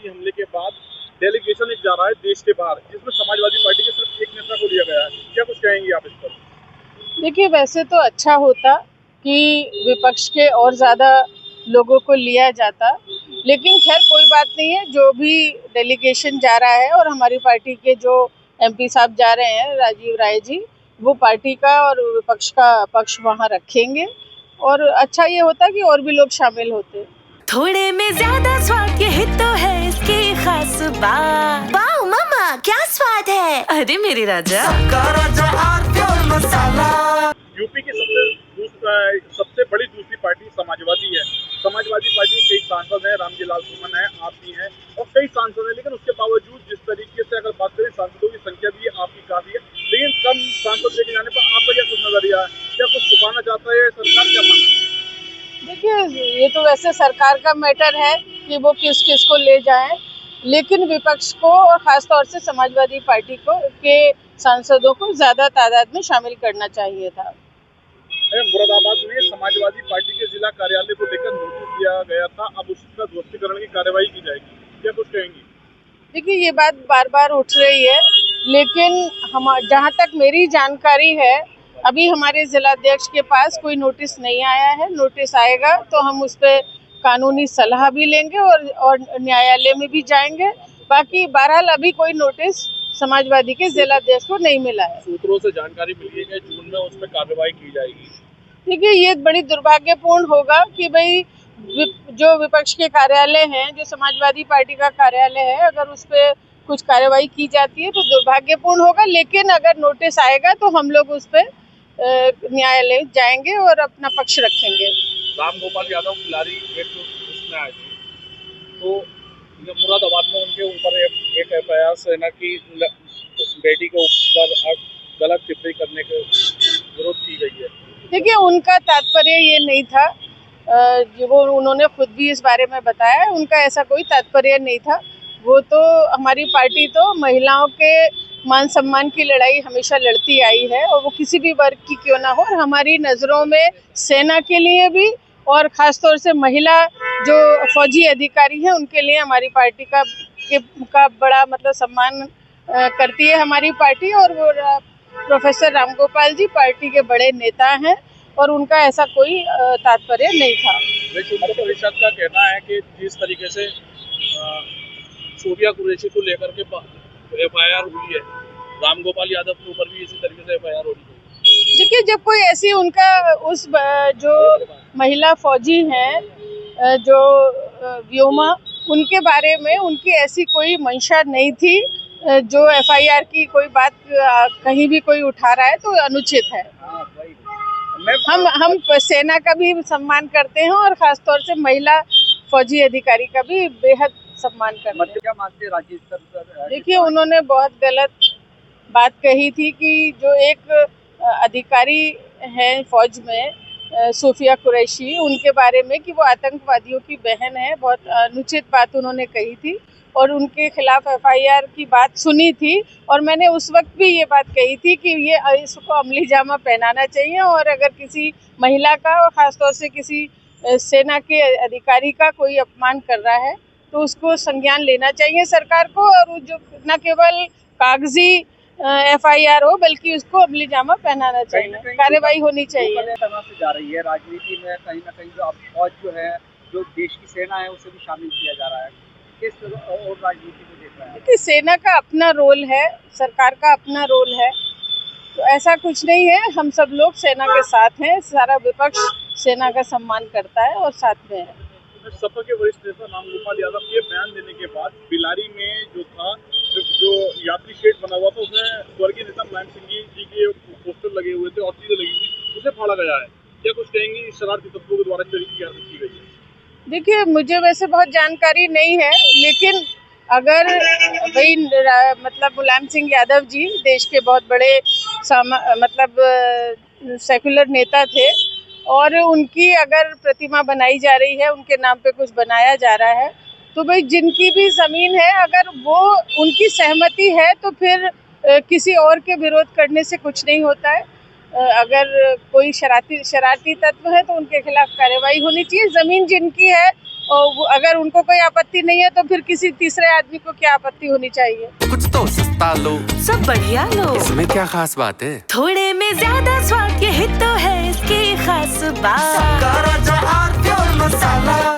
आतंकवादी हमले के बाद डेलीगेशन एक जा रहा है देश के बाहर, जिसमें समाजवादी पार्टी के सिर्फ एक नेता को लिया गया है, क्या कुछ कहेंगे आप इस पर? देखिए, वैसे तो अच्छा होता कि विपक्ष के और ज़्यादा लोगों को लिया जाता, लेकिन खैर कोई बात नहीं है। जो भी डेलीगेशन जा रहा है और हमारी पार्टी के जो एमपी साहब जा रहे हैं, राजीव राय जी, वो पार्टी का और विपक्ष का पक्ष वहाँ रखेंगे और अच्छा ये होता कि और भी लोग शामिल होते। थोड़े में ज्यादा स्वाद, यही तो है इसकी खास बात। वाओ मम्मा, क्या स्वाद है! अरे मेरे राजा, यूपी की सबसे बड़ी दूसरी पार्टी समाजवादी है। समाजवादी पार्टी के कई सांसद हैं, रामजीलाल सुमन है, आप भी हैं और कई सांसद हैं, लेकिन उसके बावजूद जिस तरीके से अगर बात करें सांसदों की संख्या भी आपकी काफी है, लेकिन कम सांसद लेके जाने पर आपका क्या कुछ नजरिया है? क्या कुछ छुपाना चाहता है सरकार, क्या मानती है? देखिए, ये तो वैसे सरकार का मैटर है कि वो किस किस को ले जाएं, लेकिन विपक्ष को और खास तौर से समाजवादी पार्टी को के सांसदों को ज्यादा तादाद में शामिल करना चाहिए था। मुरादाबाद में समाजवादी पार्टी के जिला कार्यालय को लेकर नोटिस दिया गया था, अब उसका ध्वस्तीकरण की कार्यवाही की जाएगी, क्या कुछ कहेंगी? देखिए, ये बात बार बार उठ रही है, लेकिन हम जहाँ तक मेरी जानकारी है, अभी हमारे जिलाध्यक्ष के पास कोई नोटिस नहीं आया है। नोटिस आएगा तो हम उस पर कानूनी सलाह भी लेंगे और न्यायालय में भी जाएंगे। बाकी बहरहाल अभी कोई नोटिस समाजवादी के जिलाध्यक्ष को नहीं मिला है। सूत्रों से जानकारी मिली है कि जून में उस पर कार्रवाई की जाएगी। देखिए, ये बड़ी दुर्भाग्यपूर्ण होगा कि भाई जो विपक्ष के कार्यालय हैं, जो समाजवादी पार्टी का कार्यालय है, अगर उस पर कुछ कार्रवाई की जाती है तो दुर्भाग्यपूर्ण होगा, लेकिन अगर नोटिस आएगा तो हम लोग उस पर न्यायालय जाएंगे और अपना पक्ष रखेंगे। राम गोपाल यादव खिलाड़ी उसमें आए थे, तो मुरादाबाद में उनके ऊपर एक एफआईआर सेना की बेटी के ऊपर गलत टिप्पणी करने के विरोध की गई है। देखिए, उनका तात्पर्य ये नहीं था, वो उन्होंने खुद भी इस बारे में बताया, उनका ऐसा कोई तात्पर्य नहीं था। वो तो हमारी पार्टी तो महिलाओं के मान सम्मान की लड़ाई हमेशा लड़ती आई है, और वो किसी भी वर्ग की क्यों ना हो। और हमारी नज़रों में सेना के लिए भी और ख़ासतौर से महिला जो फौजी अधिकारी हैं उनके लिए हमारी पार्टी का बड़ा मतलब सम्मान करती है हमारी पार्टी। और वो प्रोफेसर राम गोपाल जी पार्टी के बड़े नेता हैं और उनका ऐसा कोई तात्पर्य नहीं था। लेकिन परिषद का कहना है कि जिस तरीके से सूफिया कुरैशी को लेकर के एफआईआर हुई है, राम गोपाल यादव के ऊपर भी इसी तरीके से एफआईआर होनी चाहिए। देखिए, जब कोई ऐसी उनका उस जो महिला फौजी हैं जो व्योमा, उनके बारे में उनकी ऐसी कोई मंशा नहीं थी। जो एफआईआर की कोई बात कहीं भी कोई उठा रहा है तो अनुचित है। हम सेना का भी सम्मान करते हैं और खासतौर से महिला फौजी अधिकारी का भी बेहद सम्मान करते हैं। क्या मानते हैं राजीव सर? देखिए, उन्होंने बहुत गलत बात कही थी कि जो एक अधिकारी हैं फौज में सूफिया कुरैशी, उनके बारे में कि वो आतंकवादियों की बहन है, बहुत अनुचित बात उन्होंने कही थी और उनके खिलाफ एफआईआर की बात सुनी थी। और मैंने उस वक्त भी ये बात कही थी कि ये इसको अमली जामा पहनाना चाहिए, और अगर किसी महिला का और ख़ासतौर से किसी सेना के अधिकारी का कोई अपमान कर रहा है तो उसको संज्ञान लेना चाहिए सरकार को, और जो न केवल कागजी एफआईआर हो बल्कि उसको अमली जामा पहनाना चाहिए, कार्रवाई होनी चाहिए। तरह से जा रही है राजनीति में, कहीं ना कहीं जो अब फौज जो है, जो देश की सेना है, उसे भी शामिल किया जा रहा है। किस और राजनीति को देख रहा है कि सेना का अपना रोल है, सरकार का अपना रोल है, तो ऐसा कुछ नहीं है। हम सब लोग सेना के साथ हैं, सारा विपक्ष सेना का सम्मान करता है और साथ में है। सपा के वरिष्ठ नेता राम गोपाल यादव के बयान देने के बाद बिलारी में जो था, जो यात्री शेड बना हुआ था, उसमें स्वर्गीय नेता मुलायम सिंह जी के पोस्टर लगे हुए थे और चीजें लगी हुई, उसे फाड़ा गया है। क्या कुछ कहेंगी शरारती तत्वों के द्वारा की गई है? देखिए, मुझे वैसे बहुत जानकारी नहीं है, लेकिन अगर भाई मतलब मुलायम सिंह यादव जी देश के बहुत बड़े मतलब सेकुलर नेता थे और उनकी अगर प्रतिमा बनाई जा रही है, उनके नाम पे कुछ बनाया जा रहा है, तो भाई जिनकी भी ज़मीन है, अगर वो उनकी सहमति है तो फिर किसी और के विरोध करने से कुछ नहीं होता है। अगर कोई शरारती तत्व है तो उनके खिलाफ कार्रवाई होनी चाहिए। ज़मीन जिनकी है और अगर उनको कोई आपत्ति नहीं है तो फिर किसी तीसरे आदमी को क्या आपत्ति होनी चाहिए। कुछ तो सस्ता लो, सब बढ़िया लो, इसमें क्या खास बात है? थोड़े में ज्यादा स्वाद, यही तो है इसकी खास बात। मसाला